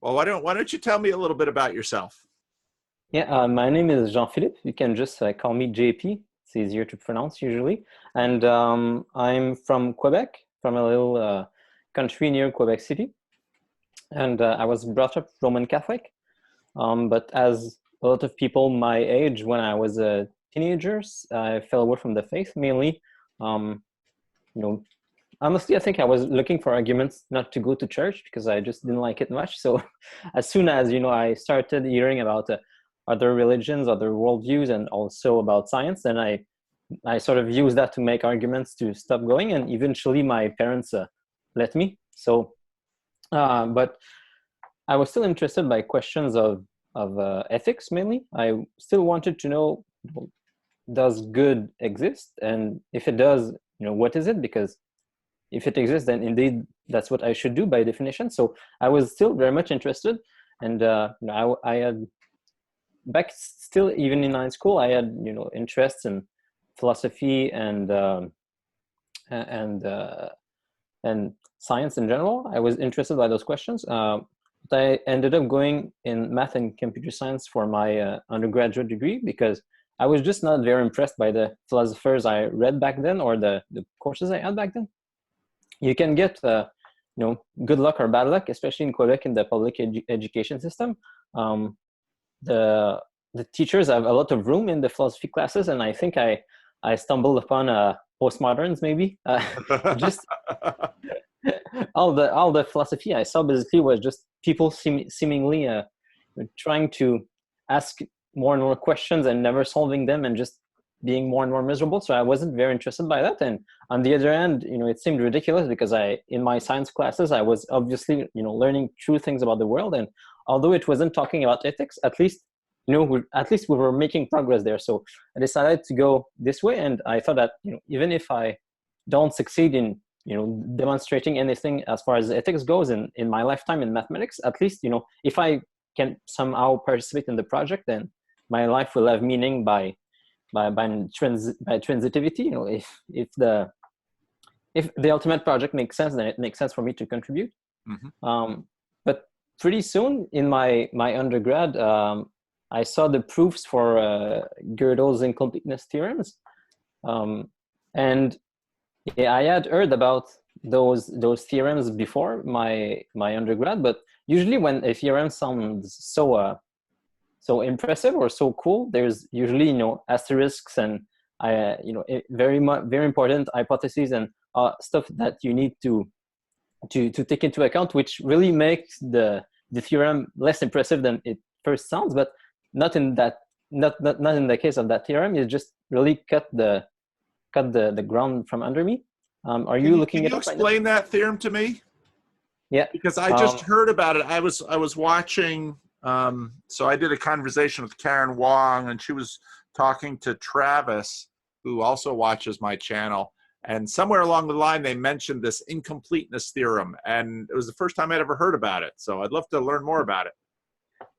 Well, why don't you tell me a little bit about yourself? Yeah, my name is Jean-Philippe. You can just call me JP. It's easier to pronounce usually. And I'm from Quebec, from a little country near Quebec City. And I was brought up Roman Catholic. But as a lot of people my age, when I was a teenager, I fell away from the faith mainly. You know, honestly, I think I was looking for arguments not to go to church because I just didn't like it much. So as soon as, I started hearing about other religions, other worldviews, and also about science, then I sort of used that to make arguments to stop going. And eventually my parents let me. So, but I was still interested by questions of ethics mainly. I still wanted to know, does good exist? And if it does, what is it? Because if it exists, then indeed that's what I should do by definition. So I was still very much interested, and I had back still even in high school I had interests in philosophy and science in general. I was interested by those questions. But I ended up going in math and computer science for my undergraduate degree because I was just not very impressed by the philosophers I read back then or the courses I had back then. You can get good luck or bad luck, especially in Quebec in the public education system. The teachers have a lot of room in the philosophy classes, and I think I stumbled upon postmoderns maybe. Just all the philosophy I saw basically was just people seemingly trying to ask more and more questions and never solving them, and just being more and more miserable. So I wasn't very interested by that. And on the other hand, it seemed ridiculous because in my science classes, I was obviously, learning true things about the world. And although it wasn't talking about ethics, at least we were making progress there. So I decided to go this way. And I thought that, even if I don't succeed in, demonstrating anything as far as ethics goes in my lifetime in mathematics, at least, if I can somehow participate in the project, then my life will have meaning by transitivity. If the ultimate project makes sense, then it makes sense for me to contribute. Mm-hmm. But pretty soon in my undergrad, I saw the proofs for Gödel's incompleteness theorems, and I had heard about those theorems before my undergrad. But usually when a theorem sounds so impressive or so cool, there's usually asterisks and very important hypotheses and stuff that you need to take into account, which really makes the theorem less impressive than it first sounds. But not in the case of that theorem. It just really cut the ground from under me. Are you looking at? Can you explain that theorem to me? Yeah, because I just heard about it. I was watching. So I did a conversation with Karen Wong, and she was talking to Travis, who also watches my channel. And somewhere along the line, they mentioned this incompleteness theorem, and it was the first time I'd ever heard about it. So I'd love to learn more about it.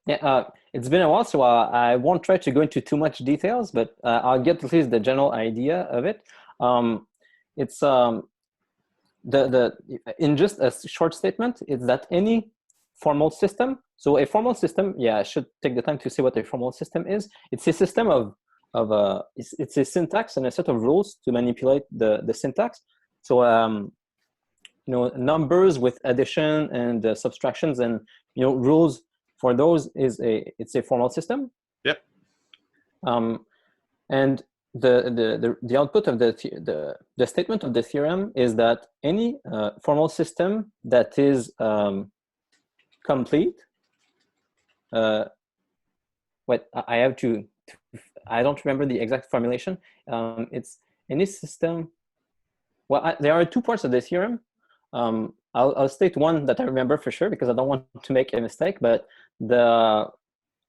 Yeah, it's been a while, so I won't try to go into too much details, but I'll get at least the general idea of it. It's in just a short statement, it's that any formal system. So a formal system, I should take the time to say what a formal system is. It's a system of it's a syntax and a set of rules to manipulate the syntax. So numbers with addition and subtractions and rules for those it's a formal system. Yep. And the output of the statement of the theorem is that any formal system that is complete. I have to. I don't remember the exact formulation. It's any system. Well, there are two parts of the theorem. I'll state one that I remember for sure because I don't want to make a mistake. But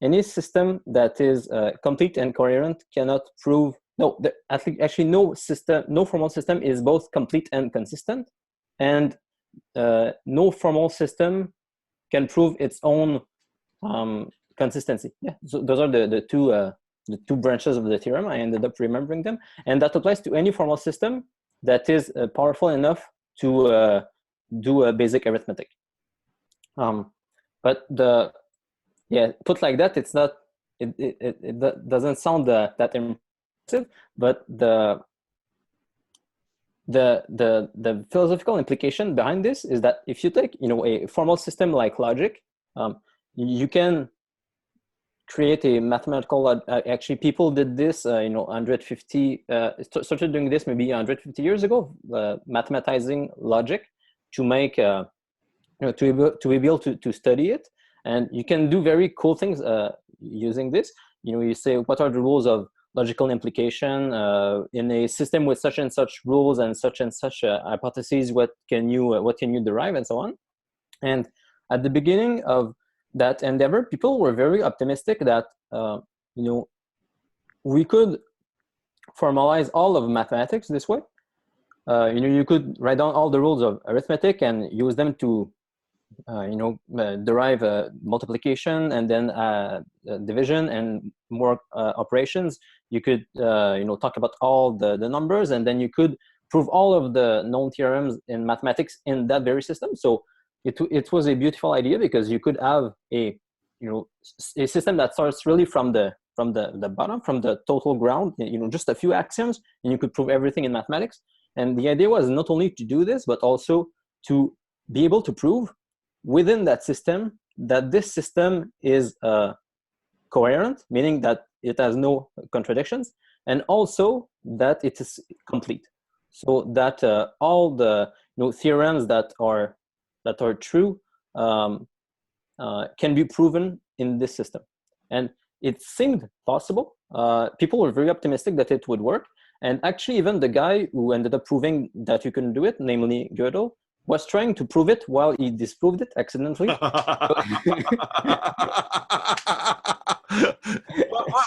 any system that is complete and coherent cannot prove. No, actually, no formal system is both complete and consistent, and no formal system can prove its own consistency. Yeah, so those are the two branches of the theorem. I ended up remembering them, and that applies to any formal system that is powerful enough to do a basic arithmetic. But but put like that, it's not. It doesn't sound that impressive, but the philosophical implication behind this is that if you take a formal system like logic, you can create a mathematical. Actually, people did this 150 started doing this maybe 150 years ago, mathematizing logic to make to be able to study it. And you can do very cool things using this. You say, what are the rules of logical implication in a system with such and such rules and such hypotheses? What can you derive, and so on. And at the beginning of that endeavor, people were very optimistic that we could formalize all of mathematics this way. You could write down all the rules of arithmetic and use them to derive multiplication and then division and more operations. You could talk about all the numbers, and then you could prove all of the known theorems in mathematics in that very system. So it was a beautiful idea, because you could have a system that starts really from the bottom, from the total ground, just a few axioms, and you could prove everything in mathematics. And the idea was not only to do this, but also to be able to prove within that system that this system is coherent, meaning that it has no contradictions, and also that it is complete, so that all the theorems that are true can be proven in this system. And it seemed possible. People were very optimistic that it would work. And actually, even the guy who ended up proving that you can do it, namely Gödel, was trying to prove it while he disproved it accidentally.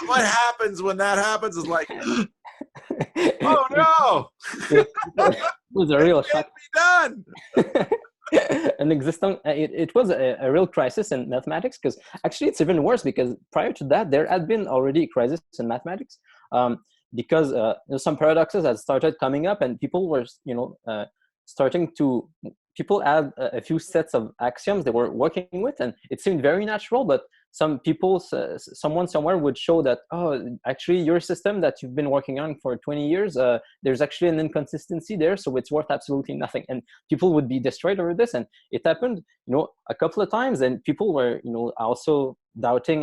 what happens when that happens is like, oh no! It was a real it can't shock. be done. It was a real crisis in mathematics, because actually it's even worse, because prior to that there had been already a crisis in mathematics, because some paradoxes had started coming up, and people were people had a few sets of axioms they were working with, and it seemed very natural. But someone somewhere would show that, oh, actually your system that you've been working on for 20 years, there's actually an inconsistency there, so it's worth absolutely nothing. And people would be destroyed over this. And it happened a couple of times, and people were also doubting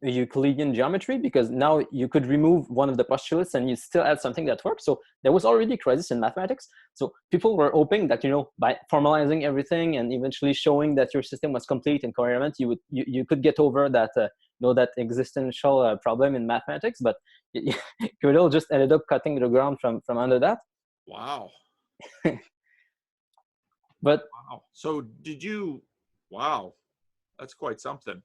Euclidean geometry, because now you could remove one of the postulates and you still add something that works. So there was already a crisis in mathematics. So people were hoping that by formalizing everything and eventually showing that your system was complete and coherent, you could get over that that existential problem in mathematics. But Gödel just ended up cutting the ground from under that. Wow. But wow. So did you? Wow, that's quite something.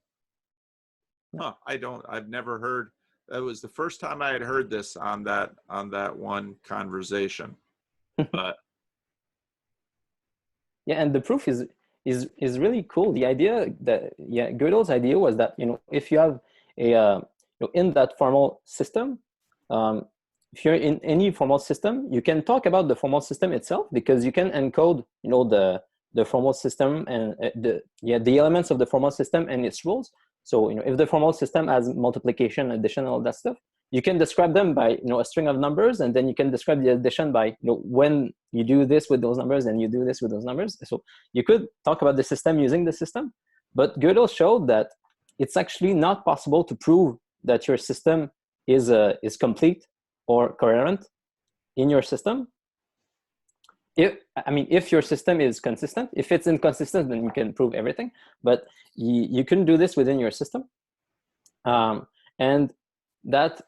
Huh, I've never heard. That was the first time I had heard this on that one conversation. But yeah, and the proof is really cool. The idea that Gödel's idea was that if you have a in that formal system, if you're in any formal system, you can talk about the formal system itself, because you can encode the formal system and the elements of the formal system and its rules. So if the formal system has multiplication, addition, all that stuff, you can describe them by a string of numbers, and then you can describe the addition by when you do this with those numbers and you do this with those numbers. So you could talk about the system using the system. But Gödel showed that it's actually not possible to prove that your system is complete or coherent in your system. If your system is consistent. If it's inconsistent, then you can prove everything, but you couldn't do this within your system. And that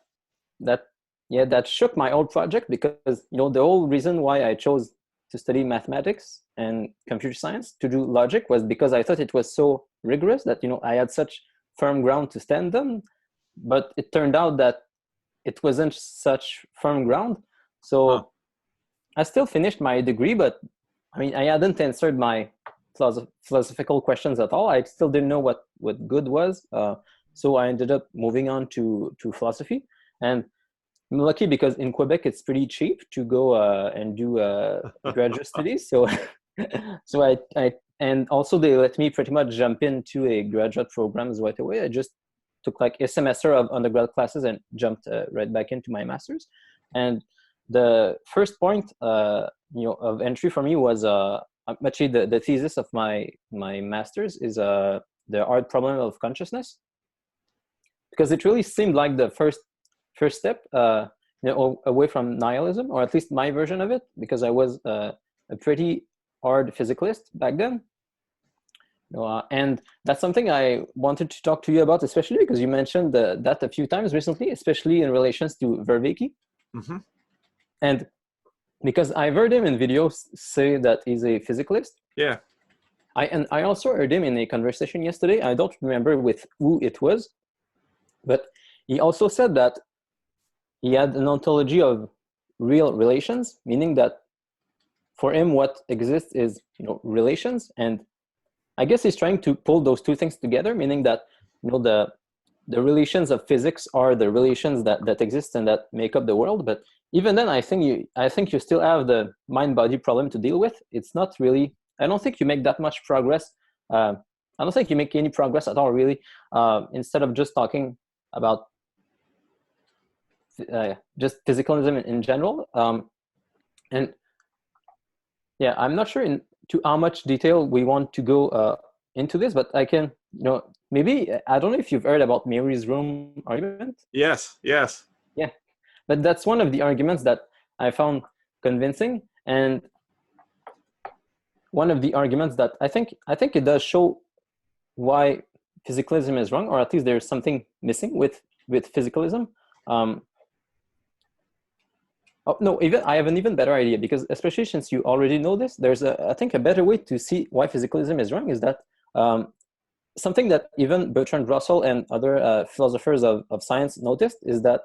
shook my old project, because the whole reason why I chose to study mathematics and computer science to do logic was because I thought it was so rigorous that I had such firm ground to stand on. But it turned out that it wasn't such firm ground. So I still finished my degree, but I hadn't answered my philosophical questions at all. I still didn't know what good was. So I ended up moving on to philosophy. And I'm lucky because in Quebec, it's pretty cheap to go and do graduate studies. So I and also they let me pretty much jump into a graduate programs right away. I just took like a semester of undergrad classes and jumped right back into my master's. And the first point, of entry for me was actually the thesis of my master's is the hard problem of consciousness, because it really seemed like the first step, away from nihilism, or at least my version of it, because I was a pretty hard physicalist back then. And that's something I wanted to talk to you about, especially because you mentioned that a few times recently, especially in relations to Vervaeke. Mm-hmm. And because I've heard him in videos say that he's a physicalist. Yeah. I also heard him in a conversation yesterday. I don't remember with who it was, but he also said that he had an ontology of real relations, meaning that for him what exists is relations. And I guess he's trying to pull those two things together, meaning that the relations of physics are the relations that exist and that make up the world. But even then, I think you still have the mind-body problem to deal with. It's not really. I don't think you make that much progress. I don't think you make any progress at all, really. Instead of just talking about just physicalism in general. And yeah, I'm not sure to how much detail we want to go into this, but I can, maybe, I don't know if you've heard about Mary's room argument. Yes. Yeah, but that's one of the arguments that I found convincing, and one of the arguments that I think it does show why physicalism is wrong, or at least there's something missing with physicalism. Oh, no, I have an even better idea, because especially since you already know this, there's I think a better way to see why physicalism is wrong is that something that even Bertrand Russell and other philosophers of science noticed is that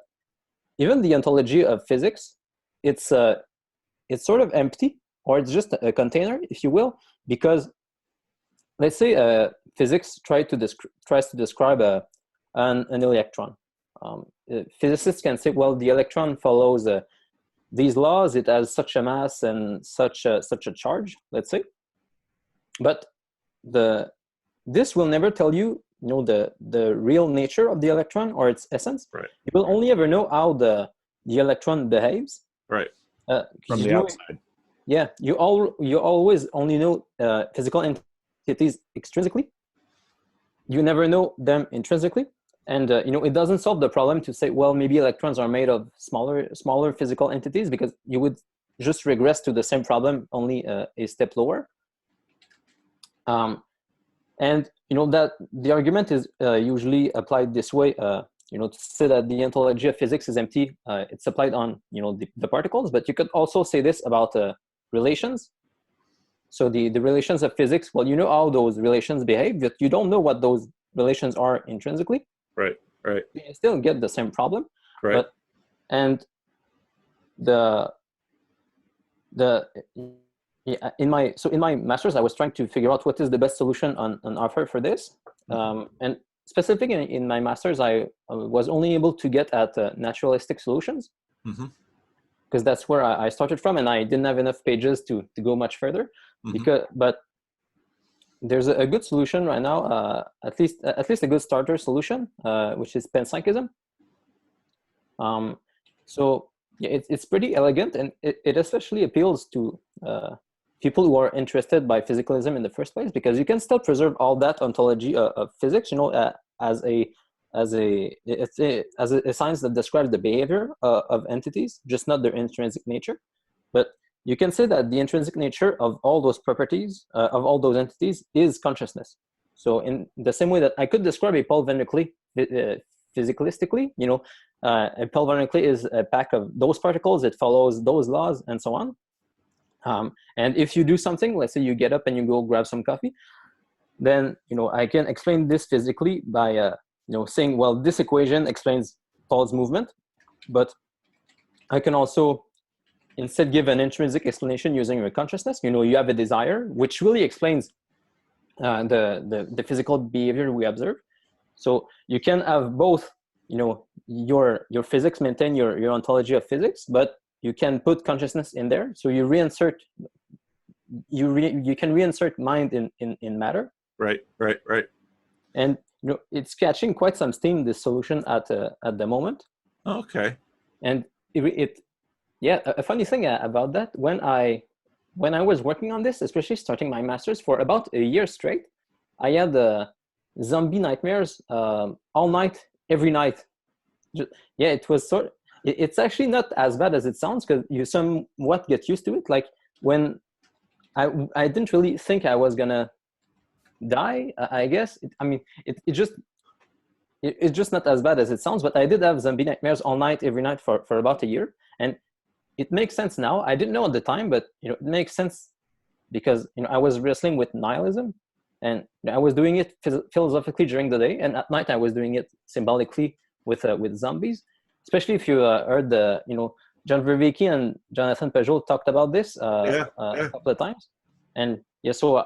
even the ontology of physics, it's sort of empty, or it's just a container, if you will, because let's say physics tries to describe an electron. Physicists can say, well, the electron follows these laws, it has such a mass and such a charge, let's say. But this will never tell you, the real nature of the electron or its essence. Right. You will only ever know how the electron behaves. Right. From the outside. Yeah, you always only know physical entities extrinsically. You never know them intrinsically. And it doesn't solve the problem to say, well, maybe electrons are made of smaller physical entities, because you would just regress to the same problem, only a step lower. And that the argument is usually applied this way. To say that the ontology of physics is empty, it's applied on the particles. But you could also say this about relations. So the relations of physics, well, you know how those relations behave, but you don't know what those relations are intrinsically. Right. You still get the same problem. Right. In my master's, I was trying to figure out what is the best solution on offer for this. And specifically in my master's, I was only able to get at naturalistic solutions, because that's where I started from, and I didn't have enough pages to go much further. But there's a good solution right now, at least a good starter solution, which is PanPsychism. So yeah, it's pretty elegant, and it especially appeals to people who are interested by physicalism in the first place, because you can still preserve all that ontology of physics, as a science that describes the behavior of entities, just not their intrinsic nature. But you can say that the intrinsic nature of all those properties, of all those entities, is consciousness. So in the same way that I could describe a Paul van der Klee physicalistically, a Paul van der Klee is a pack of those particles, it follows those laws, and so on. And if you do something, let's say you get up and you go grab some coffee, then I can explain this physically by saying, well, this equation explains Paul's movement, but I can also instead give an intrinsic explanation using your consciousness. You have a desire, which really explains the physical behavior we observe. So you can have both, your physics, maintain your ontology of physics, but you can put consciousness in there. So you reinsert you can reinsert mind in matter. Right. And it's catching quite some steam, this solution at the moment. Okay. And yeah, a funny thing about that, when I was working on this, especially starting my master's, for about a year straight, I had zombie nightmares all night, every night. Yeah, it was it's actually not as bad as it sounds, because you somewhat get used to it. Like, when I didn't really think I was gonna die, I guess. It's just not as bad as it sounds. But I did have zombie nightmares all night, every night for about a year, and it makes sense now. I didn't know at the time, but it makes sense because I was wrestling with nihilism, and I was doing it philosophically during the day, and at night I was doing it symbolically with zombies. Especially if you heard the John Vervaeke and Jonathan Peugeot talked about this a couple of times, and yeah. So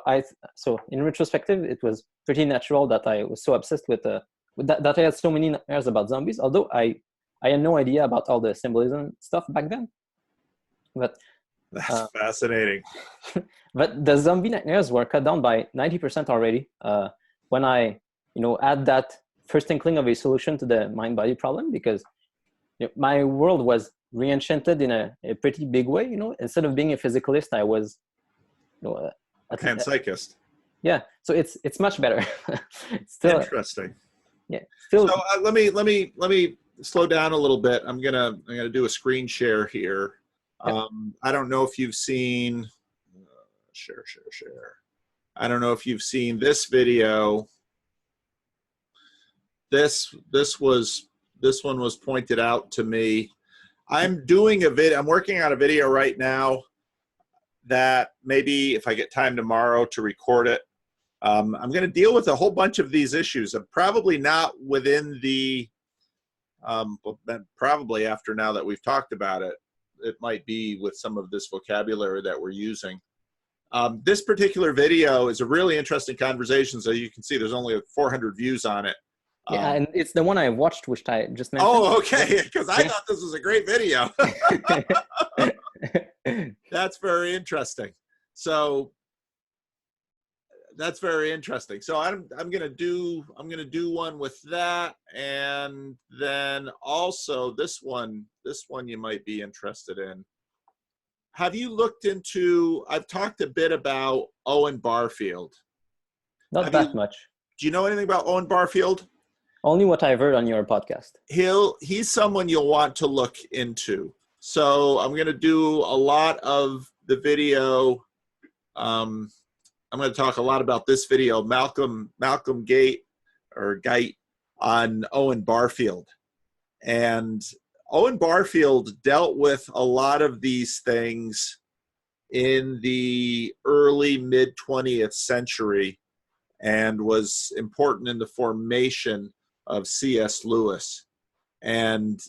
in retrospective, it was pretty natural that I was so obsessed with that I had so many nightmares about zombies. Although I had no idea about all the symbolism stuff back then. But that's fascinating. But the zombie nightmares were cut down by 90% already when I add that first inkling of a solution to the mind-body problem, because my world was re-enchanted in a pretty big way. Instead of being a physicalist, I was a panpsychist. Yeah, so it's much better. It's still interesting. Yeah, still. So let me slow down a little bit. I'm gonna do a screen share here. I don't know if you've seen share. I don't know if you've seen this video. This one was pointed out to me. I'm doing I'm working on a video right now that maybe if I get time tomorrow to record it, I'm going to deal with a whole bunch of these issues. Probably not within the, probably after now that we've talked about it, it might be with some of this vocabulary that we're using. This particular video is a really interesting conversation. So you can see there's only 400 views on it. Yeah, and it's the one I watched, which I just mentioned. Oh, okay, because I thought this was a great video. That's very interesting. So that's very interesting. So I'm gonna do one with that, and then also this one you might be interested in. Have you looked into? I've talked a bit about Owen Barfield. Not that much. Do you know anything about Owen Barfield? Only what I've heard on your podcast. He's someone you'll want to look into. So I'm going to do a lot of the video. I'm going to talk a lot about this video, Malcolm Gate on Owen Barfield. And Owen Barfield dealt with a lot of these things in the early mid-20th century and was important in the formation of C.S. Lewis. And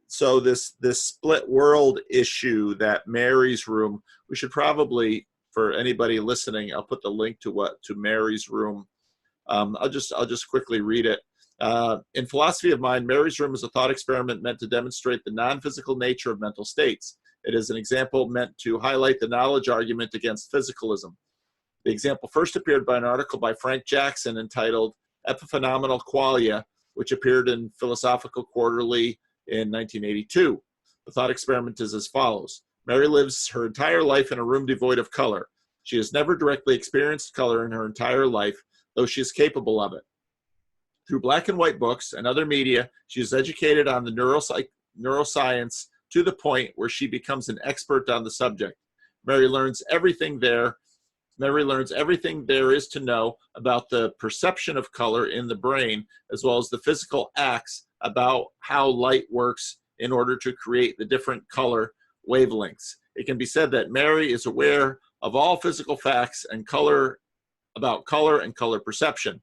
so this split world issue, that Mary's Room, we should probably, for anybody listening, I'll put the link to Mary's Room. I'll just quickly read it. In philosophy of mind, Mary's Room is a thought experiment meant to demonstrate the non-physical nature of mental states. It is an example meant to highlight the knowledge argument against physicalism. The example first appeared by an article by Frank Jackson entitled Epiphenomenal Qualia, which appeared in Philosophical Quarterly in 1982. The thought experiment is as follows. Mary lives her entire life in a room devoid of color. She has never directly experienced color in her entire life, though she is capable of it. Through black and white books and other media, she is educated on the neuroscience to the point where she becomes an expert on the subject. Mary learns everything there is to know about the perception of color in the brain, as well as the physical acts about how light works in order to create the different color wavelengths. It can be said that Mary is aware of all physical facts and about color and color perception.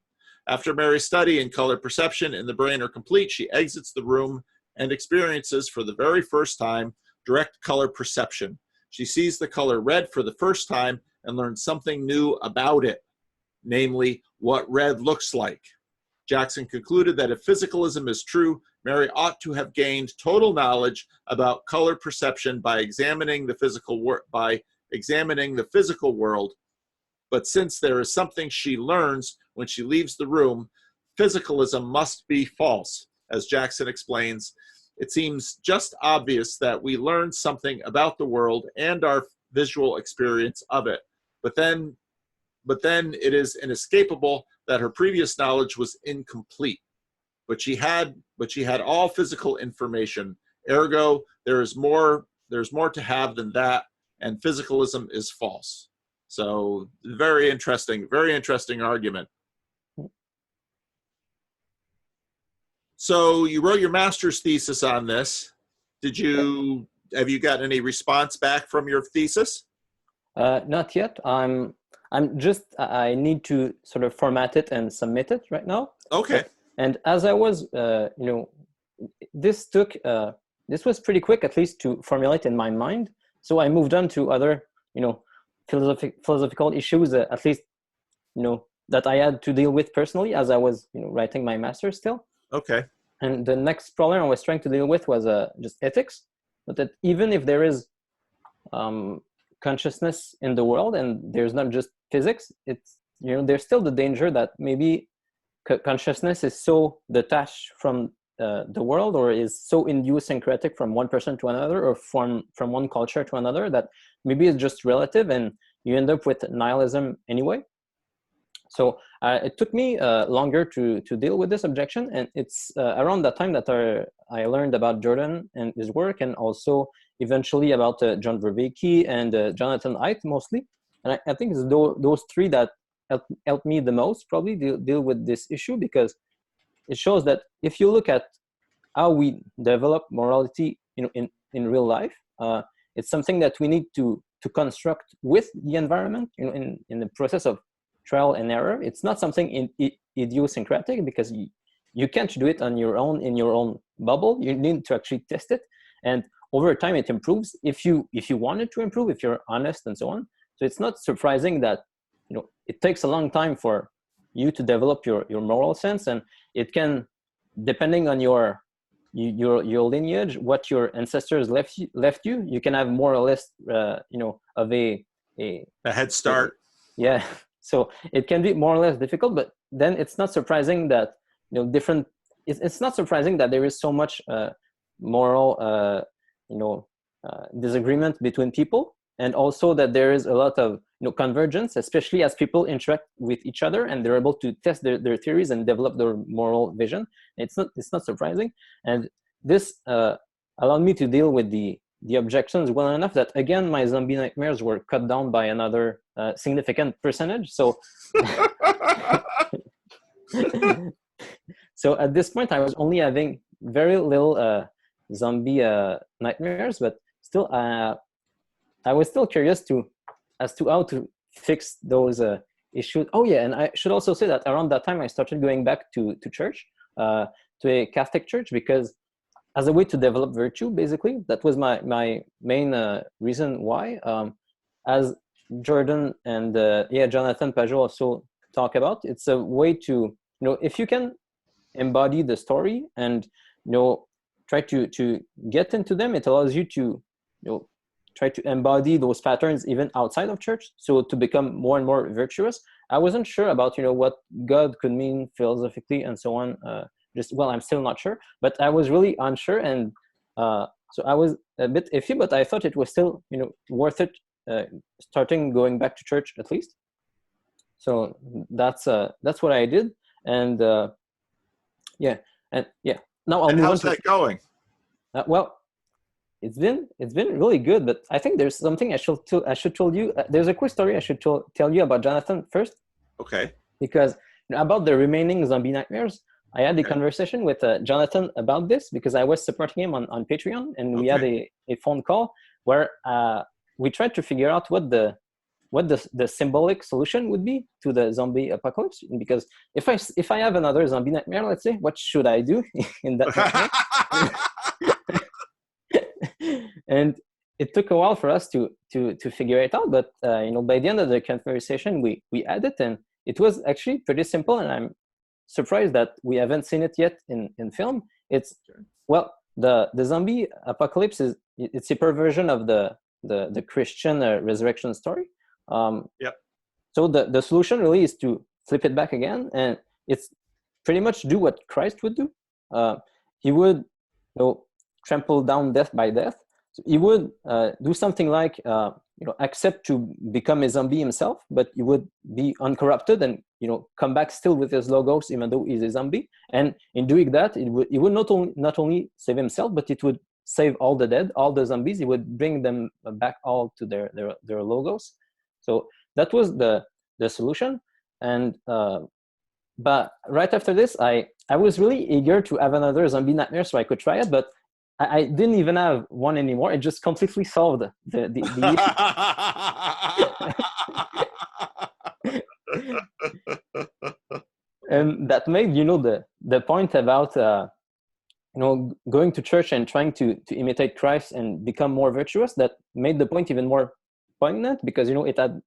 After Mary's study in color perception in the brain are complete, she exits the room and experiences for the very first time direct color perception. She sees the color red for the first time and learns something new about it, namely what red looks like. Jackson concluded that if physicalism is true, Mary ought to have gained total knowledge about color perception by examining the physical world, by examining the physical world. But since there is something she learns when she leaves the room, physicalism must be false. As Jackson explains, it seems just obvious that we learn something about the world and our visual experience of it. But then it is inescapable that her previous knowledge was incomplete. But she had all physical information. Ergo, there's more to have than that, and physicalism is false. So very interesting argument. So you wrote your master's thesis on this. Have you got any response back from your thesis? Not yet. I need to sort of format it and submit it right now. Okay. And as I was, this was pretty quick, at least to formulate in my mind. So I moved on to other, philosophical issues, at least, that I had to deal with personally as I was, writing my master's still. Okay. And the next problem I was trying to deal with was just ethics. But that even if there is consciousness in the world and there's not just physics, it's, there's still the danger that maybe consciousness is so detached from the world, or is so idiosyncratic from one person to another, or from one culture to another, that maybe it's just relative and you end up with nihilism anyway. So it took me longer to deal with this objection, and it's around that time that I learned about Jordan and his work, and also eventually about John Vervaeke and Jonathan Haidt mostly. And I think it's those three that helped me the most probably deal with this issue, because it shows that if you look at how we develop morality in real life, it's something that we need to construct with the environment, in the process of trial and error. It's not something idiosyncratic, because you can't do it on your own in your own bubble. You need to actually test it, and over time it improves if you want it to improve, if you're honest and so on. So it's not surprising that it takes a long time for you to develop your moral sense, and it can, depending on your lineage, what your ancestors left you, you can have more or less of a head start. Yeah. So it can be more or less difficult, but then it's not surprising that it's not surprising that there is so much moral disagreement between people, and also that there is a lot of convergence, especially as people interact with each other and they're able to test their theories and develop their moral vision. It's not surprising, and this allowed me to deal with the objections well enough that, again, my zombie nightmares were cut down by another significant percentage. So so at this point I was only having very little zombie nightmares, but still I was still curious as to how to fix those issues. Oh yeah, and I should also say that around that time I started going back to church, to a Catholic church, because as a way to develop virtue, basically. That was my main reason why. As Jordan and Jonathan Pajot also talk about, it's a way to, if you can embody the story and try to get into them, it allows you to try to embody those patterns even outside of church, so to become more and more virtuous. I wasn't sure about what God could mean philosophically and so on. I'm still not sure, but I was really unsure, and so I was a bit iffy, but I thought it was still worth it, starting going back to church at least. So that's what I did, and now I'll move on. How's that going? Well, it's been really good, but I think there's something I should tell you. There's a quick story I should tell you about Jonathan first. Okay. Because about the remaining zombie nightmares, I had a conversation with Jonathan about this, because I was supporting him on Patreon, and we had a phone call where we tried to figure out what the symbolic solution would be to the zombie apocalypse. Because if I have another zombie nightmare, let's say, what should I do in that nightmare? And it took a while for us to figure it out, but by the end of the conversation, we had it, and it was actually pretty simple, and I'm surprised that we haven't seen it yet in film. It's, well, the zombie apocalypse it's a perversion of the the Christian resurrection story. Yep. So the solution really is to flip it back again, and it's pretty much do what Christ would do. He would, trample down death by death. So he would do something like accept to become a zombie himself, but he would be uncorrupted and come back still with his logos, even though he's a zombie. And in doing that, he would not only save himself, but it would save all the dead, all the zombies. He would bring them back all to their logos. So that was the solution. And but right after this, I was really eager to have another zombie nightmare so I could try it, but I didn't even have one anymore. It just completely solved the issue. And that made the point about going to church and trying to imitate Christ and become more virtuous. That made the point even more poignant, because it had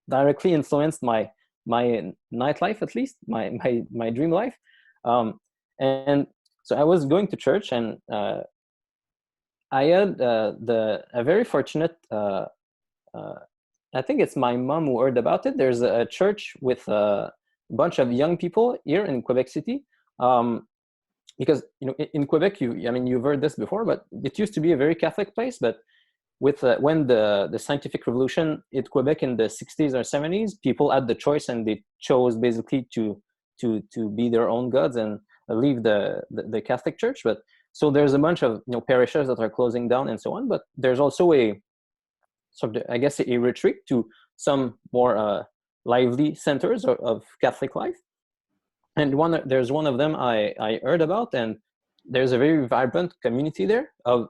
directly influenced my nightlife, at least my dream life. And so I was going to church, and I had a very fortunate. I think it's my mom who heard about it. There's a church with a bunch of young people here in Quebec City. Because in Quebec, you've heard this before, but it used to be a very Catholic place. But with when the scientific revolution hit Quebec in the 60s or 70s, people had the choice, and they chose basically to be their own gods and leave the Catholic Church. But so there's a bunch of parishes that are closing down and so on. But there's also a retreat to some more lively centers of Catholic life. And there's one of them I heard about, and there's a very vibrant community there of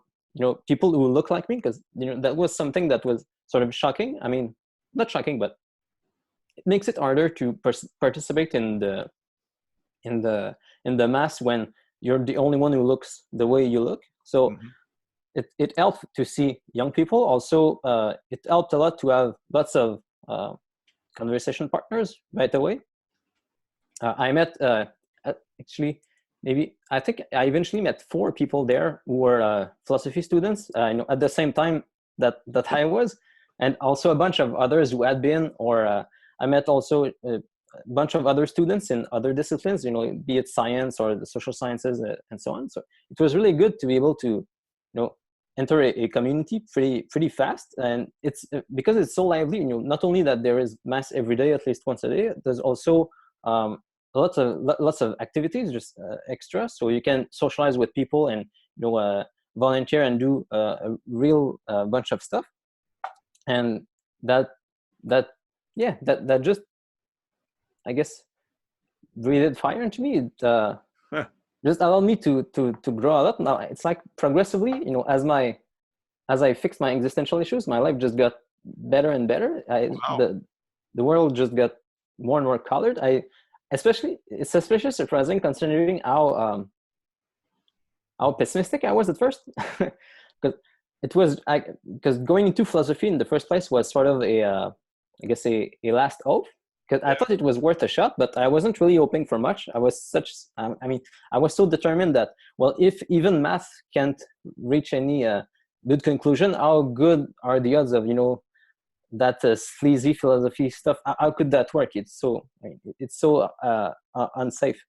people who look like me, because that was something that was sort of shocking. I mean, not shocking, but it makes it harder to participate in the mass when you're the only one who looks the way you look. So it helped to see young people. Also, it helped a lot to have lots of conversation partners right away. I met actually, I think I eventually met 4 people there who were philosophy students, at the same time that I was, and also a bunch of others who had been, or I met also a bunch of other students in other disciplines, be it science or the social sciences and so on. So it was really good to be able to, enter a community pretty fast. And it's because it's so lively, not only that there is mass every day, at least once a day, there's also lots of activities, just extra, so you can socialize with people and volunteer and do a real bunch of stuff. And that just, I guess, breathed fire into me. It just allowed me to grow a lot. Now it's like progressively, as I fixed my existential issues, my life just got better and better. Wow. The world just got more and more colored. It's especially surprising considering how pessimistic I was at first, because going into philosophy in the first place was sort of a last hope, because I thought it was worth a shot, but I wasn't really hoping for much. I was so determined that, well, if even math can't reach any good conclusion, how good are the odds of that sleazy philosophy stuff? How could that work? It's so unsafe.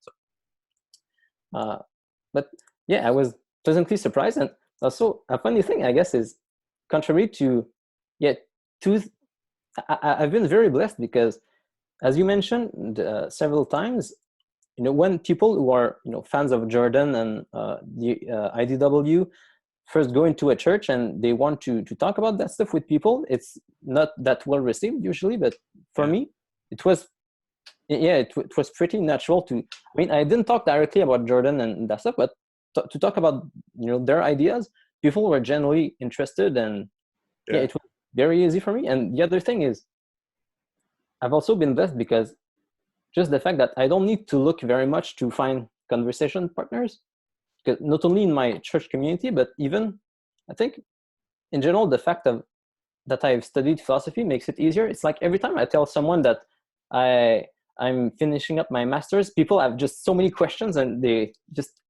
But yeah, I was pleasantly surprised. And also a funny thing, I guess, is contrary to I've been very blessed, because as you mentioned several times, when people who are fans of Jordan and the IDW first go into a church and they want to talk about that stuff with people, it's not that well received usually. But for me, it was pretty natural to. I mean, I didn't talk directly about Jordan and that stuff, but to talk about their ideas, people were generally interested, and it was very easy for me. And the other thing is, I've also been blessed, because just the fact that I don't need to look very much to find conversation partners, because not only in my church community, but even, I think, in general, the fact that I've studied philosophy makes it easier. It's like every time I tell someone that I'm finishing up my master's, people have just so many questions, and they just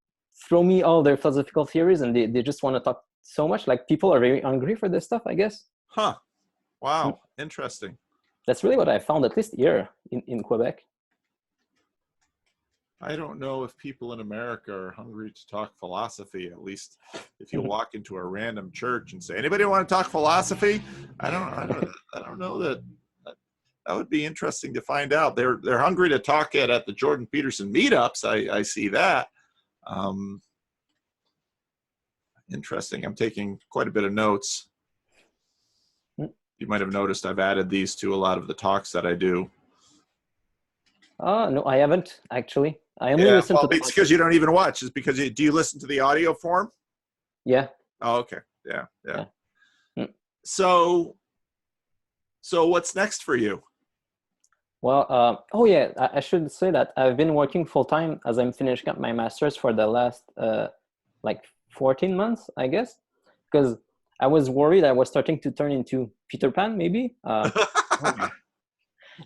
throw me all their philosophical theories, and they just want to talk so much. Like, people are very hungry for this stuff, I guess. Huh. Wow. Interesting. That's really what I found, at least here in Quebec. I don't know if people in America are hungry to talk philosophy. At least if you walk into a random church and say, "Anybody want to talk philosophy?" I don't know that. That would be interesting to find out. They're hungry to talk at the Jordan Peterson meetups. I see that. Interesting. I'm taking quite a bit of notes. You might have noticed I've added these to a lot of the talks that I do. No, I haven't actually. I only Yeah, listen well, to the it's because you don't even watch. It's because do you listen to the audio form? Yeah. Oh, okay. Yeah. Mm. So what's next for you? Well, oh yeah, I should say that I've been working full time as I'm finishing up my master's for the last like 14 months, I guess, because I was worried I was starting to turn into Peter Pan, maybe.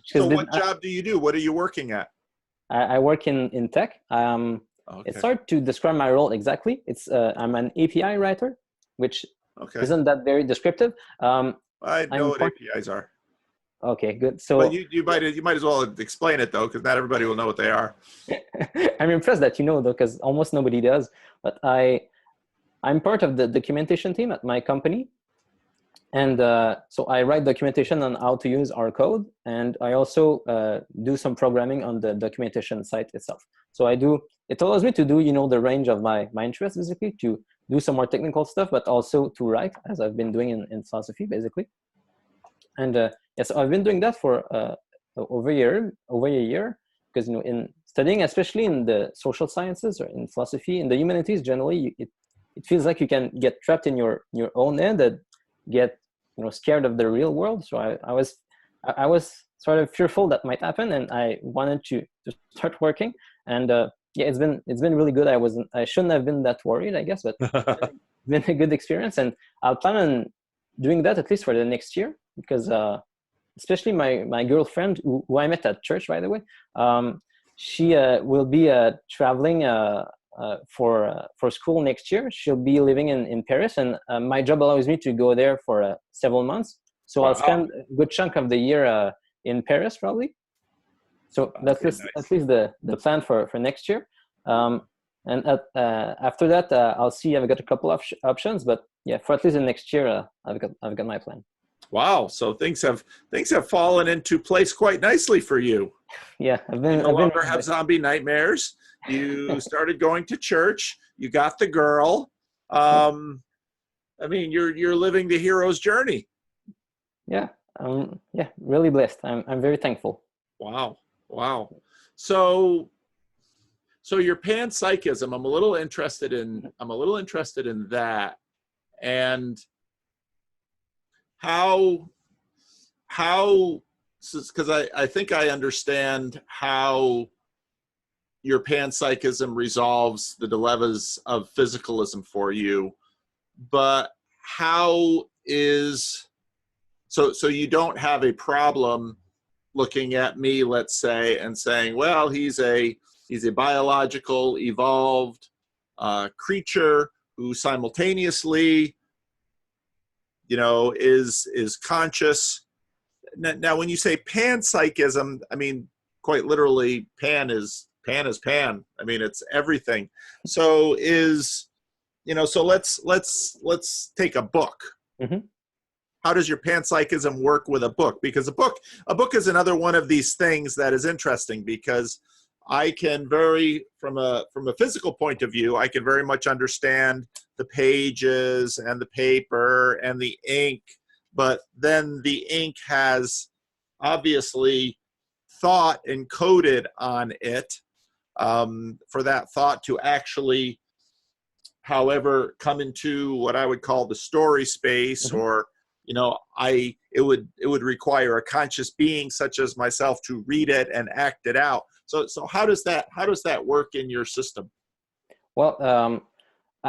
So what job do you do? What are you working at? I work in tech. Okay. It's hard to describe my role exactly. It's I'm an API writer, which isn't that very descriptive. I know what APIs are. Okay, good. So, but you might as well explain it though, because not everybody will know what they are. I'm impressed that you know though, because almost nobody does. But I'm part of the documentation team at my company, and so I write documentation on how to use our code, and I also do some programming on the documentation site itself. So it allows me to do the range of my interests, basically, to do some more technical stuff, but also to write, as I've been doing in philosophy, basically. And yes, I've been doing that for over a year, because in studying, especially in the social sciences or in philosophy, in the humanities generally, it feels like you can get trapped in your own head and get scared of the real world. So I was sort of fearful that might happen, and I wanted to start working. And yeah, it's been really good. I shouldn't have been that worried, I guess, but it's been a good experience, and I'll plan on doing that at least for the next year, because especially my girlfriend, who I met at church, by the way, she will be traveling for school next year. She'll be living in Paris, and my job allows me to go there for several months. So I'll spend a good chunk of the year in Paris, probably. So that's at least the plan for next year. And after that, I'll see. I've got a couple of options, but yeah, for at least the next year, I've got my plan. Wow! So things have fallen into place quite nicely for you. Yeah, you no longer have zombie nightmares. You started going to church. You got the girl. I mean, you're living the hero's journey. Yeah, yeah, really blessed. I'm very thankful. Wow. So your panpsychism, I'm a little interested in that, and how because I think I understand how your panpsychism resolves the dilemmas of physicalism for you, but how is so you don't have a problem looking at me, let's say, and saying, well, he's a biological evolved creature who simultaneously is conscious. Now when you say panpsychism, I mean, quite literally, pan is pan. I mean, it's everything. So so let's take a book. Mm-hmm. How does your panpsychism work with a book? Because a book is another one of these things that is interesting, because I can from a physical point of view, I can very much understand the pages and the paper and the ink, but then the ink has obviously thought encoded on it, for that thought to actually, however, come into what I would call the story space, mm-hmm. or it would require a conscious being such as myself to read it and act it out. So how does that work in your system? Well,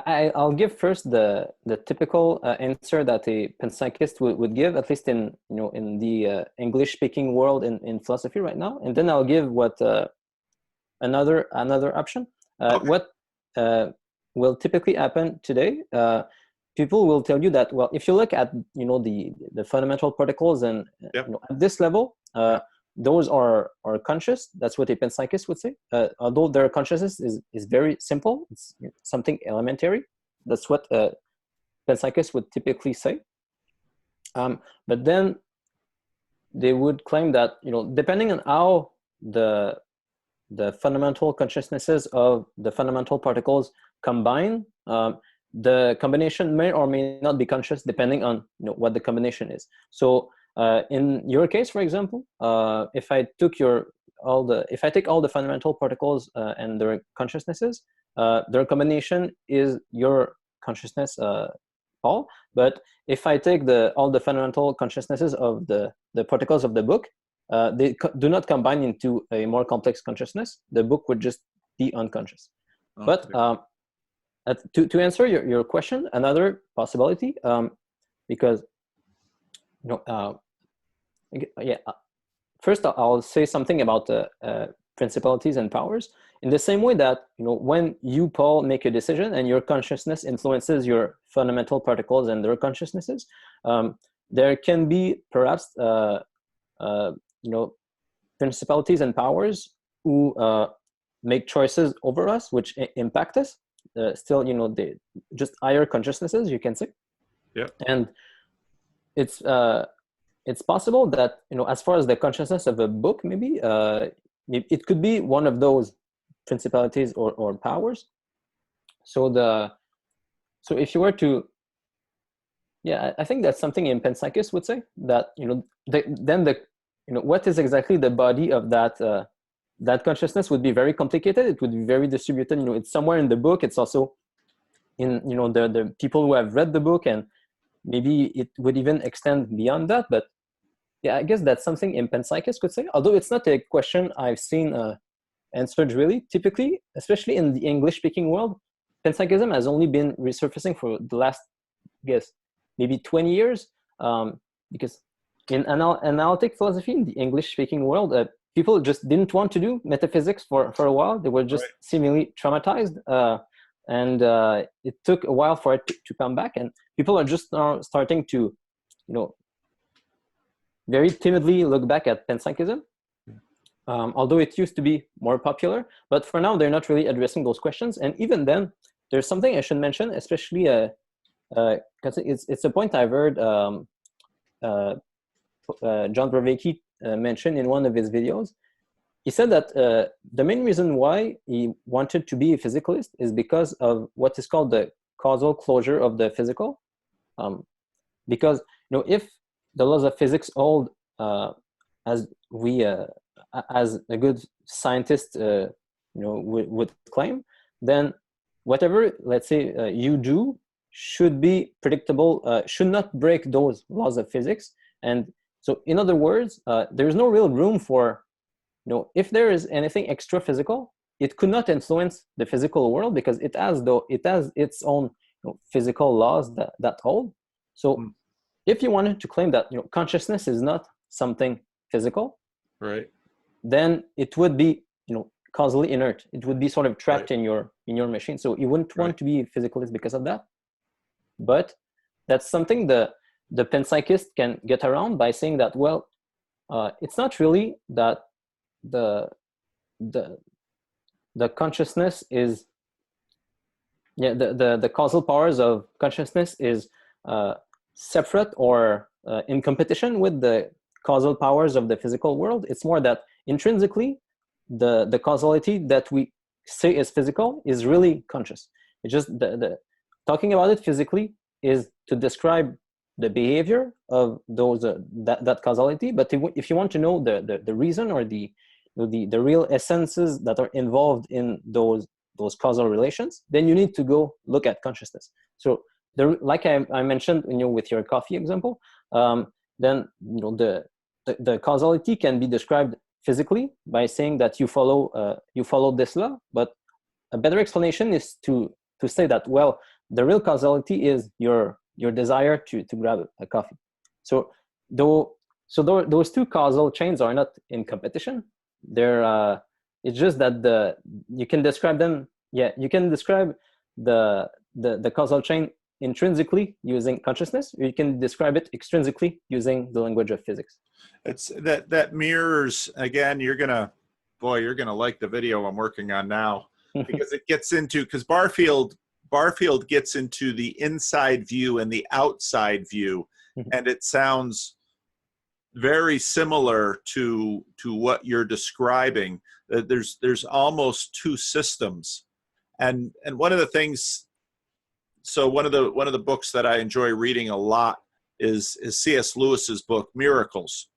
I'll give first the typical answer that a panpsychist would give, at least in the English speaking world in philosophy right now, and then I'll give what another option. Okay. What will typically happen today people will tell you that, well, if you look at, you know, the fundamental particles and Yep. you know, at this level, those are conscious. That's what a panpsychist would say. Although their consciousness is very simple, it's something elementary. That's what panpsychists would typically say. But then they would claim that, you know, depending on how the fundamental consciousnesses of the fundamental particles combine, the combination may or may not be conscious depending on, you know, what the combination is. So in your case, for example, if I take all the fundamental particles and their consciousnesses, their combination is your consciousness, Paul. But if I take all the fundamental consciousnesses of the particles of the book, they do not combine into a more complex consciousness. The book would just be unconscious. Okay. But to answer your question, another possibility, because, you know, first I'll say something about principalities and powers. In the same way that, you know, when you, Paul, make a decision and your consciousness influences your fundamental particles and their consciousnesses, there can be perhaps you know, principalities and powers who make choices over us, which impact us. Still, you know, they just higher consciousnesses, you can say. Yeah. And it's possible that, you know, as far as the consciousness of a book, maybe it could be one of those principalities or powers. So if you were to, yeah, I think that's something in panpsychists would say, that, you know, then you know, what is exactly the body of that consciousness would be very complicated. It would be very distributed. You know, it's somewhere in the book. It's also in, you know, the people who have read the book, and maybe it would even extend beyond that. But yeah, I guess that's something in panpsychists could say. Although it's not a question I've seen answered really. Typically, especially in the English-speaking world, panpsychism has only been resurfacing for the last, I guess, maybe 20 years, because in analytic philosophy in the English-speaking world, people just didn't want to do metaphysics for a while. They were just seemingly traumatized, and it took a while for it to come back. And people are just now starting to, you know, very timidly look back at panpsychism, although it used to be more popular. But for now, they're not really addressing those questions. And even then, there's something I should mention, especially because it's a point I've heard John Vervaeke mentioned in one of his videos. He said that the main reason why he wanted to be a physicalist is because of what is called the causal closure of the physical. Because, you know, if the laws of physics hold, as a good scientist, you know, would claim, then whatever, let's say, you do should be predictable, should not break those laws of physics. And so, in other words, there's no real room for, you know, if there is anything extra physical, it could not influence the physical world, because it has its own, you know, physical laws that hold. So if you wanted to claim that, you know, consciousness is not something physical, right, then it would be, you know, causally inert. It would be sort of trapped in your machine. So you wouldn't want to be a physicalist because of that. But that's something the panpsychist can get around by saying that, well, it's not really that the consciousness is, yeah, the causal powers of consciousness is separate or in competition with the causal powers of the physical world. It's more that intrinsically the causality that we say is physical is really conscious. It's just the talking about it physically is to describe the behavior of those that causality. But if you want to know the reason or the real essences that are involved in those causal relations, then you need to go look at consciousness. So like I mentioned, you know, with your coffee example, then, you know, the causality can be described physically by saying that you follow this law. But a better explanation is to say that, well, the real causality is your desire to grab a coffee. So those two causal chains are not in competition. They're it's just that you can describe them. Yeah, you can describe the causal chain intrinsically using consciousness, or you can describe it extrinsically using the language of physics. It's that mirrors, again, you're gonna like the video I'm working on now, because it gets into, because Barfield gets into the inside view and the outside view, and it sounds very similar to what you're describing. There's almost two systems, and one of the things. So one of the books that I enjoy reading a lot is C.S. Lewis's book Miracles,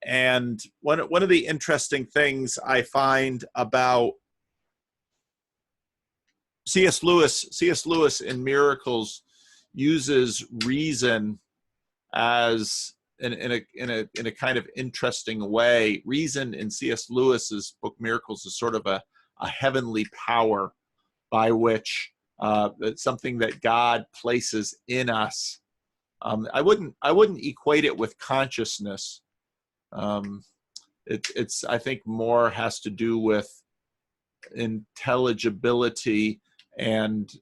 and one of the interesting things I find about C.S. Lewis in Miracles uses reason as in a kind of interesting way. Reason in C.S. Lewis's book Miracles is sort of a heavenly power by which something that God places in us. I wouldn't equate it with consciousness. It's I think more has to do with intelligibility and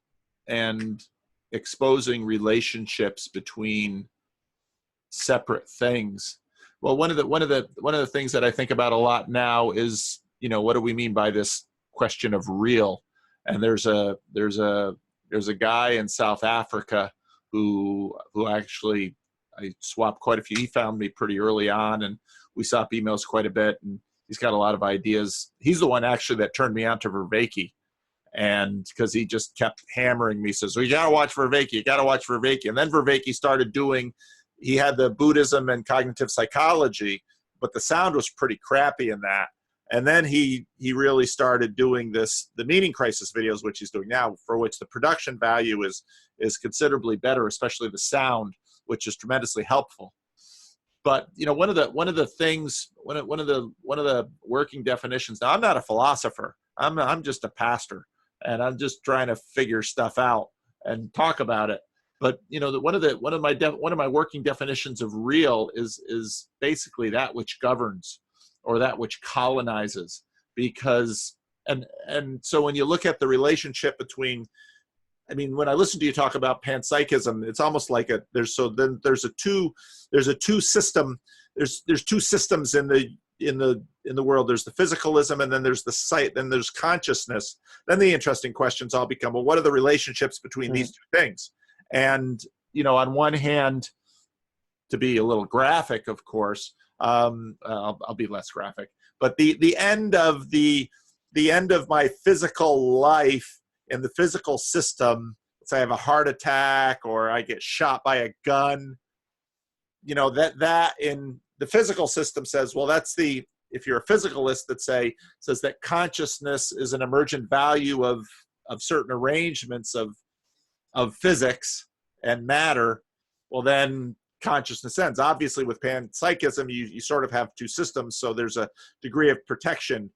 exposing relationships between separate things. Well, one of the things that I think about a lot now is, what do we mean by this question of real? And there's a guy in South Africa who actually I swapped quite a few. He found me pretty early on, and we swap emails quite a bit. And he's got a lot of ideas. He's the one actually that turned me on to Vervaeke, and because he just kept hammering me, says, "Well, you gotta watch Vervaeke. You gotta watch Vervaeke." And then Vervaeke started doing. He had the Buddhism and cognitive psychology, but the sound was pretty crappy in that. And then he really started doing the meaning crisis videos, which he's doing now, for which the production value is considerably better, especially the sound, which is tremendously helpful. But one of the working definitions. Now, I'm not a philosopher. I'm just a pastor, and I'm just trying to figure stuff out and talk about it. But one of my working definitions of real is basically that which governs, or that which colonizes, because and so when you look at the relationship between, when I listen to you talk about panpsychism, it's almost like there's two systems in the world. There's the physicalism, and then there's the sight, then there's consciousness. Then the interesting questions all become, well, what are the relationships between these two things? And on one hand, to be a little graphic, of course, I'll be less graphic. But the end of my physical life in the physical system, let's say I have a heart attack or I get shot by a gun, that in the physical system says, well, if you're a physicalist, that says that consciousness is an emergent value of certain arrangements of physics and matter, well, then consciousness ends. Obviously, with panpsychism, you sort of have two systems, so there's a degree of protection.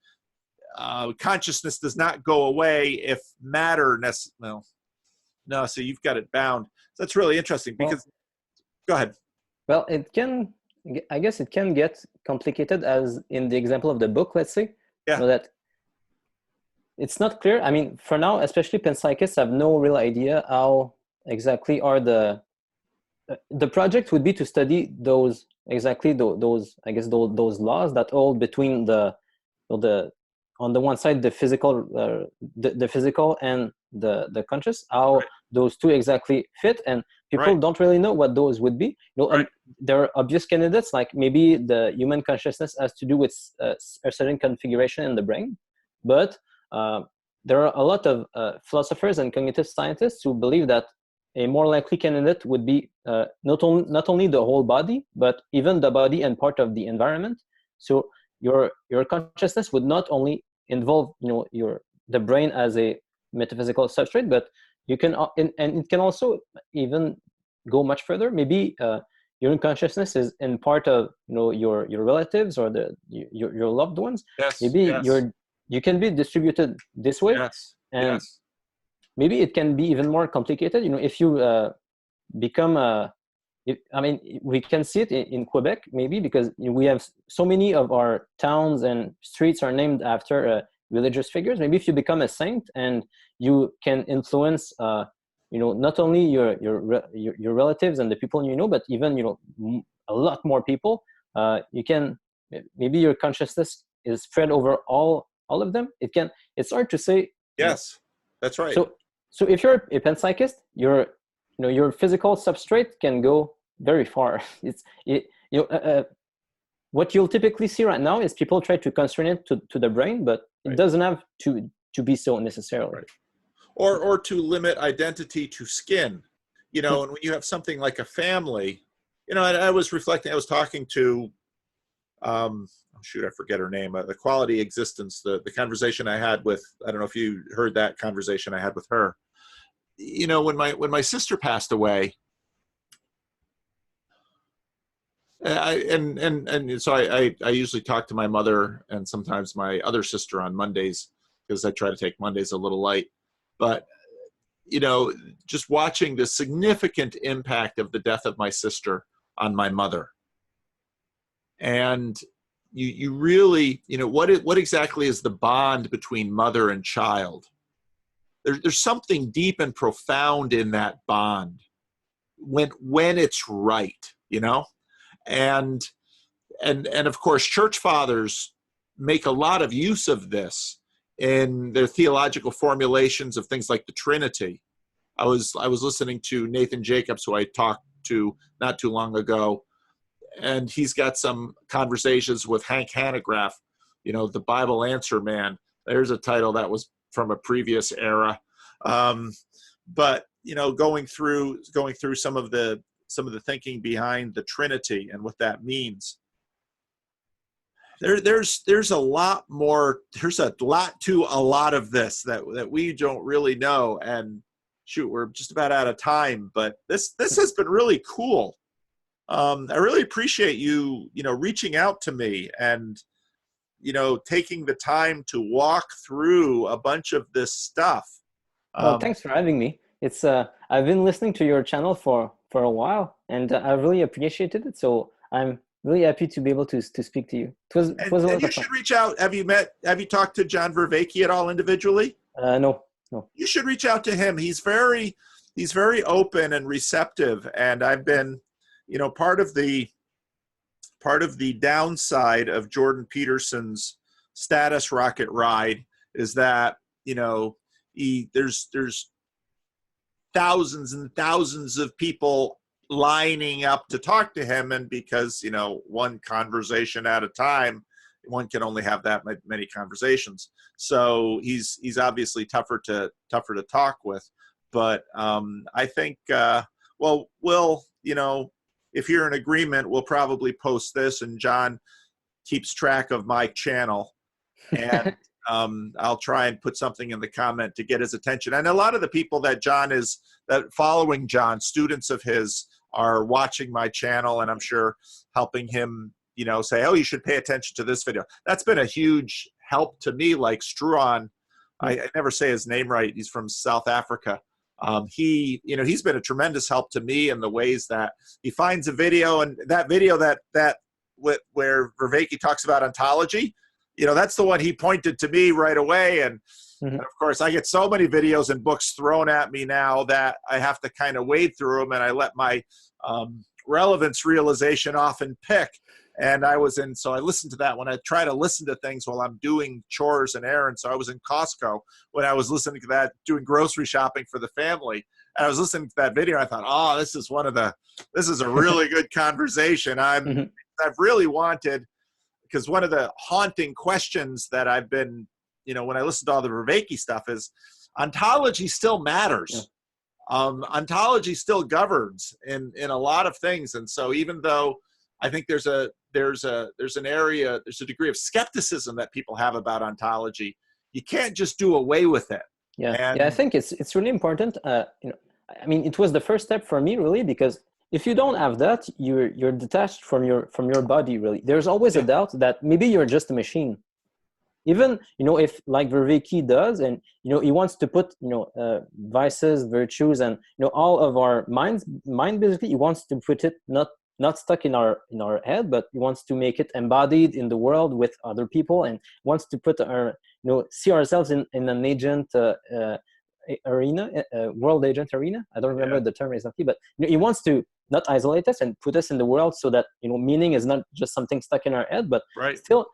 Consciousness does not go away if matter no, so you've got it bound. So that's really interesting because, go ahead. Well, I guess it can get complicated, as in the example of the book, let's say. Yeah. So that it's not clear. For now, especially panpsychists have no real idea how exactly are the project would be to study those laws that hold between the on the one side the physical and the conscious, how right. Those two exactly fit, and people right. don't really know what those would be. Right. There are obvious candidates, like maybe the human consciousness has to do with a certain configuration in the brain, but there are a lot of philosophers and cognitive scientists who believe that a more likely candidate would be not only the whole body, but even the body and part of the environment. So your consciousness would not only involve the brain as a metaphysical substrate, but you can and it can also even go much further. Maybe your consciousness is in part of your relatives or your loved ones. Yes. Maybe yes. You can be distributed this way. Yes. And yes. maybe it can be even more complicated. If you become we can see it in Quebec, maybe because we have so many of our towns and streets are named after religious figures. Maybe if you become a saint and you can influence not only your relatives and the people you know, but even a lot more people. You can maybe your consciousness is spread over all of them. It's hard to say. Yes, that's right. So if you're a panpsychist, your physical substrate can go very far. What you'll typically see right now is people try to constrain it to the brain, but it doesn't have to be so necessarily. Right. Or to limit identity to skin, and when you have something like a family, I was reflecting, I was talking to, I forget her name, the Quality Existence, the conversation I had with, I don't know if you heard that conversation I had with her. When my sister passed away, so I usually talk to my mother and sometimes my other sister on Mondays, because I try to take Mondays a little light. But, just watching the significant impact of the death of my sister on my mother. And you really, what exactly is the bond between mother and child? There's something deep and profound in that bond when it's right, and of course, church fathers make a lot of use of this in their theological formulations of things like the Trinity. I was listening to Nathan Jacobs, who I talked to not too long ago, and he's got some conversations with Hank Hanegraaff, the Bible Answer Man. There's a title that was from a previous era, but going through some of the thinking behind the Trinity and what that means. There's a lot more. There's a lot to a lot of this that we don't really know. And shoot, we're just about out of time. But this has been really cool. I really appreciate you reaching out to me and taking the time to walk through a bunch of this stuff. Well, thanks for having me. It's I've been listening to your channel for a while, and I really appreciated it. So I'm really happy to be able to speak to you. It was a lot of fun. You should reach out. Have you talked to John Vervaeke at all individually? No. You should reach out to him. He's very open and receptive, and I've been, part of the downside of Jordan Peterson's status rocket ride is that, there's thousands and thousands of people lining up to talk to him, and because one conversation at a time, one can only have that many conversations. So he's obviously tougher to talk with. But I think we'll if you're in agreement, we'll probably post this, and John keeps track of my channel, and I'll try and put something in the comment to get his attention. And a lot of the people that following John, students of his, are watching my channel, and I'm sure helping him, say, oh, you should pay attention to this video. That's been a huge help to me. Like Struan, I never say his name right. He's from South Africa. He's been a tremendous help to me in the ways that he finds a video, and that video where Vervaeke talks about ontology, that's the one he pointed to me right away. And of course, I get so many videos and books thrown at me now that I have to kind of wade through them, and I let my relevance realization often pick. And so I listened to that when I try to listen to things while I'm doing chores and errands. So I was in Costco when I was listening to that, doing grocery shopping for the family. And I was listening to that video, and I thought, oh, this is a really good conversation. I've really wanted, because one of the haunting questions that I've been, when I listen to all the Vervaeke stuff, is ontology still matters. Ontology still governs in a lot of things. And so even though I think there's a degree of skepticism that people have about ontology, you can't just do away with it. Yeah, I think it's really important. It was the first step for me, really, because if you don't have that, you're detached from your body, really. There's always a doubt that maybe you're just a machine. Even if, like Vervaeke does, and he wants to put vices, virtues, and all of our mind basically, he wants to put it not stuck in our head, but he wants to make it embodied in the world with other people, and wants to put our see ourselves in an agent arena, world agent arena. I don't remember Yeah. the term exactly, but he wants to not isolate us and put us in the world so that meaning is not just something stuck in our head, but Right. still,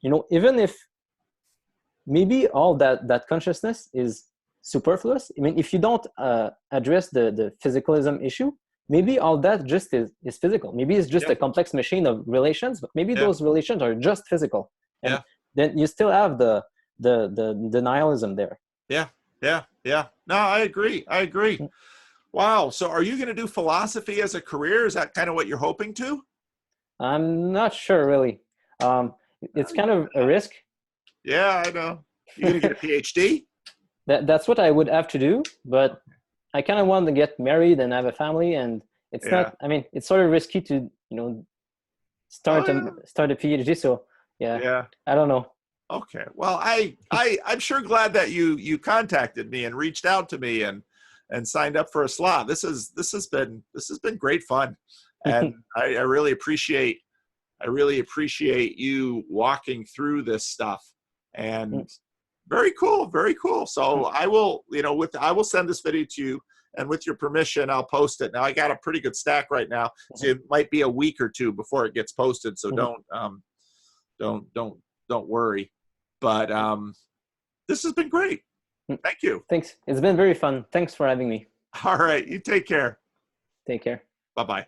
even if maybe all that consciousness is superfluous. I mean, if you don't address the physicalism issue, maybe all that just is physical. Maybe it's just Yeah. a complex machine of relations, but maybe Yeah. those relations are just physical. And Yeah. then you still have the nihilism there. Yeah. No, I agree. Wow. So are you going to do philosophy as a career? Is that kind of what you're hoping to? I'm not sure really. It's kind of a risk. Yeah, I know. You're going to get a PhD? That's what I would have to do, but I kind of want to get married and have a family, and it's not. I mean, it's sort of risky to start a PhD. So yeah, I don't know. Okay. Well, I'm sure glad that you contacted me and reached out to me and signed up for a slot. This has been great fun, and I really appreciate you walking through this stuff. And very cool. So I will send this video to you, and with your permission, I'll post it. Now I got a pretty good stack right now, so it might be a week or two before it gets posted. So don't worry. But this has been great. Thank you. Thanks. It's been very fun. Thanks for having me. All right. You take care. Take care. Bye-bye.